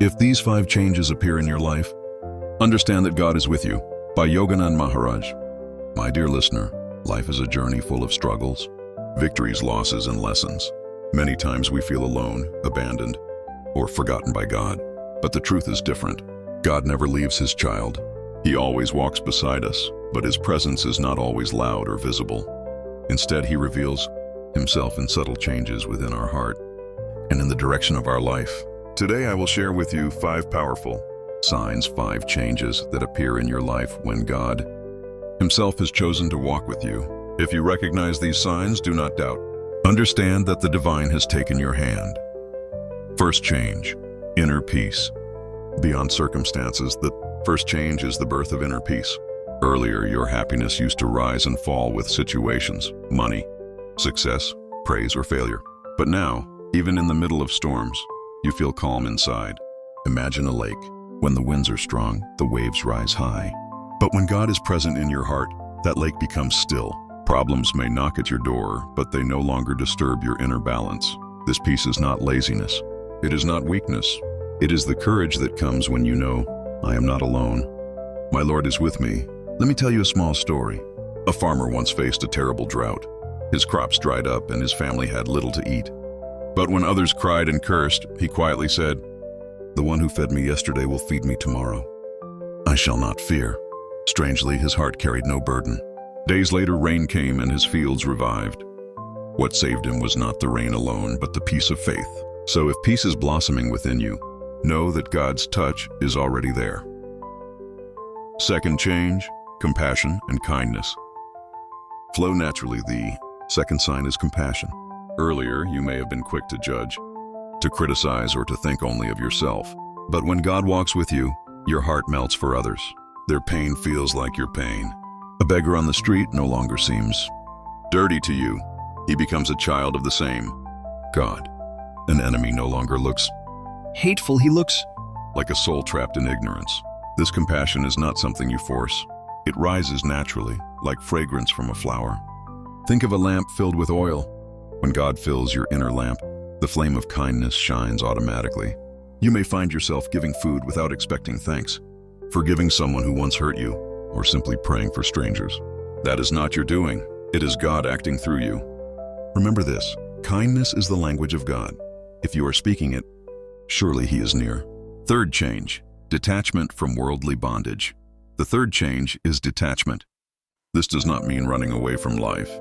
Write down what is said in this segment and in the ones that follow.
If these 5 changes appear in your life, understand that God is with you. By Yoganand Maharaj. My dear listener, life is a journey full of struggles, victories, losses, and lessons. Many times we feel alone, abandoned, or forgotten by God. But the truth is different. God never leaves his child. He always walks beside us, but his presence is not always loud or visible. Instead, he reveals himself in subtle changes within our heart and in the direction of our life. Today, I will share with you 5 powerful signs, 5 changes that appear in your life when God himself has chosen to walk with you. If you recognize these signs, do not doubt. Understand that the divine has taken your hand. First change, inner peace. Beyond circumstances, the first change is the birth of inner peace. Earlier, your happiness used to rise and fall with situations, money, success, praise, or failure. But now, even in the middle of storms, you feel calm inside. Imagine a lake. When the winds are strong, the waves rise high. But when God is present in your heart, that lake becomes still. Problems may knock at your door, but they no longer disturb your inner balance. This peace is not laziness. It is not weakness. It is the courage that comes when you know, I am not alone. My Lord is with me. Let me tell you a small story. A farmer once faced a terrible drought. His crops dried up and his family had little to eat. But when others cried and cursed, he quietly said, "The one who fed me yesterday will feed me tomorrow. I shall not fear." Strangely, his heart carried no burden. Days later, rain came and his fields revived. What saved him was not the rain alone, but the peace of faith. So if peace is blossoming within you, know that God's touch is already there. Second change, compassion and kindness. Flow naturally. The second sign is compassion. Earlier, you may have been quick to judge, to criticize, or to think only of yourself. But when God walks with you, your heart melts for others. Their pain feels like your pain. A beggar on the street no longer seems dirty to you. He becomes a child of the same God. An enemy no longer looks hateful. He looks like a soul trapped in ignorance. This compassion is not something you force. It rises naturally, like fragrance from a flower. Think of a lamp filled with oil. When God fills your inner lamp, the flame of kindness shines automatically. You may find yourself giving food without expecting thanks, forgiving someone who once hurt you, or simply praying for strangers. That is not your doing. It is God acting through you. Remember this, kindness is the language of God. If you are speaking it, surely he is near. Third change, detachment from worldly bondage. The third change is detachment. This does not mean running away from life,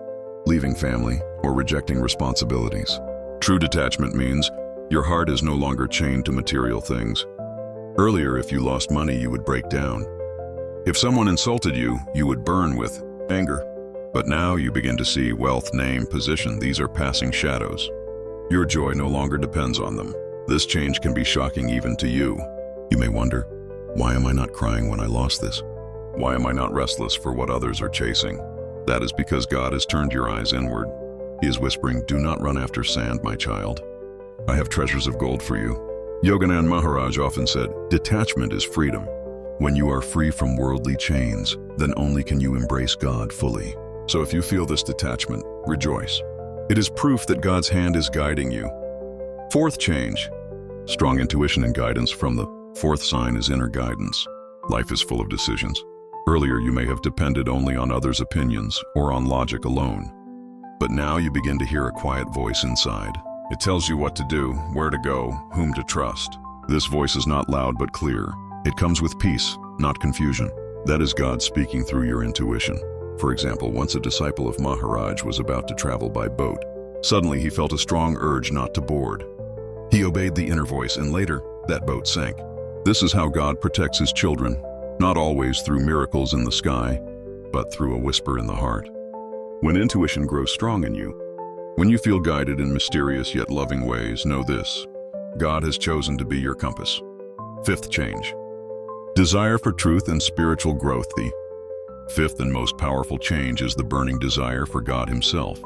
leaving family, or rejecting responsibilities. True detachment means your heart is no longer chained to material things. Earlier, if you lost money, you would break down. If someone insulted you, you would burn with anger. But now you begin to see wealth, name, position. These are passing shadows. Your joy no longer depends on them. This change can be shocking even to you. You may wonder, why am I not crying when I lost this? Why am I not restless for what others are chasing? That is because God has turned your eyes inward. He is whispering, do not run after sand, my child. I have treasures of gold for you. Yoganand Maharaj often said, detachment is freedom. When you are free from worldly chains, then only can you embrace God fully. So if you feel this detachment, rejoice. It is proof that God's hand is guiding you. Fourth change, strong intuition and guidance. From the fourth sign is inner guidance. Life is full of decisions. Earlier, you may have depended only on others' opinions or on logic alone. But now you begin to hear a quiet voice inside. It tells you what to do, where to go, whom to trust. This voice is not loud but clear. It comes with peace, not confusion. That is God speaking through your intuition. For example, once a disciple of Maharaj was about to travel by boat. Suddenly, he felt a strong urge not to board. He obeyed the inner voice, and later, that boat sank. This is how God protects his children, not always through miracles in the sky, but through a whisper in the heart. When intuition grows strong in you, when you feel guided in mysterious yet loving ways, know this: God has chosen to be your compass. Fifth change, desire for truth and spiritual growth. The fifth and most powerful change is the burning desire for God himself.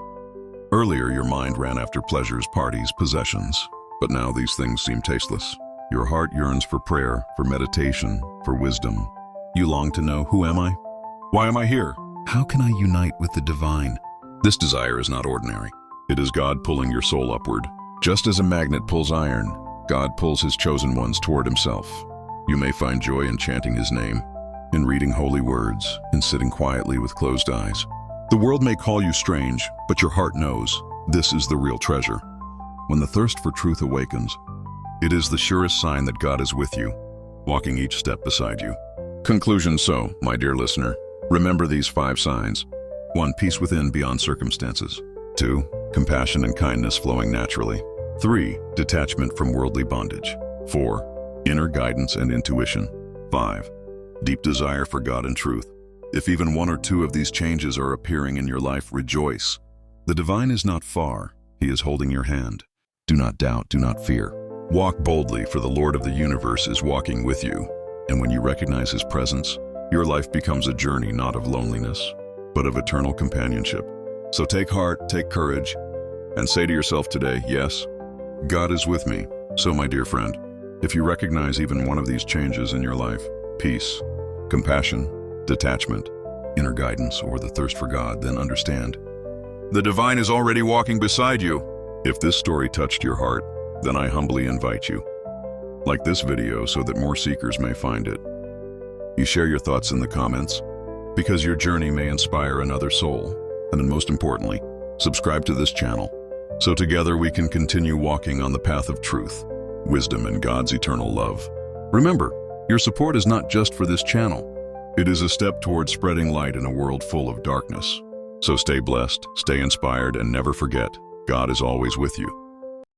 Earlier, your mind ran after pleasures, parties, possessions, but now these things seem tasteless. Your heart yearns for prayer, for meditation, for wisdom. You long to know, who am I? Why am I here? How can I unite with the divine? This desire is not ordinary. It is God pulling your soul upward. Just as a magnet pulls iron, God pulls his chosen ones toward himself. You may find joy in chanting his name, in reading holy words, in sitting quietly with closed eyes. The world may call you strange, but your heart knows this is the real treasure. When the thirst for truth awakens, it is the surest sign that God is with you, walking each step beside you. Conclusion. So, my dear listener, remember these 5 signs. 1. Peace within beyond circumstances. 2. Compassion and kindness flowing naturally. 3. Detachment from worldly bondage. 4. Inner guidance and intuition. 5. Deep desire for God and truth. If even 1 or 2 of these changes are appearing in your life, rejoice. The divine is not far. He is holding your hand. Do not doubt, do not fear. Walk boldly, for the Lord of the universe is walking with you. And when you recognize his presence, your life becomes a journey not of loneliness, but of eternal companionship. So take heart, take courage, and say to yourself today, yes, God is with me. So my dear friend, if you recognize even 1 of these changes in your life, peace, compassion, detachment, inner guidance, or the thirst for God, then understand, the divine is already walking beside you. If this story touched your heart, then I humbly invite you, like this video so that more seekers may find it. You share your thoughts in the comments, because your journey may inspire another soul. And then most importantly, subscribe to this channel, so together we can continue walking on the path of truth, wisdom, and God's eternal love. Remember, your support is not just for this channel. It is a step toward spreading light in a world full of darkness. So stay blessed, stay inspired, and never forget, God is always with you.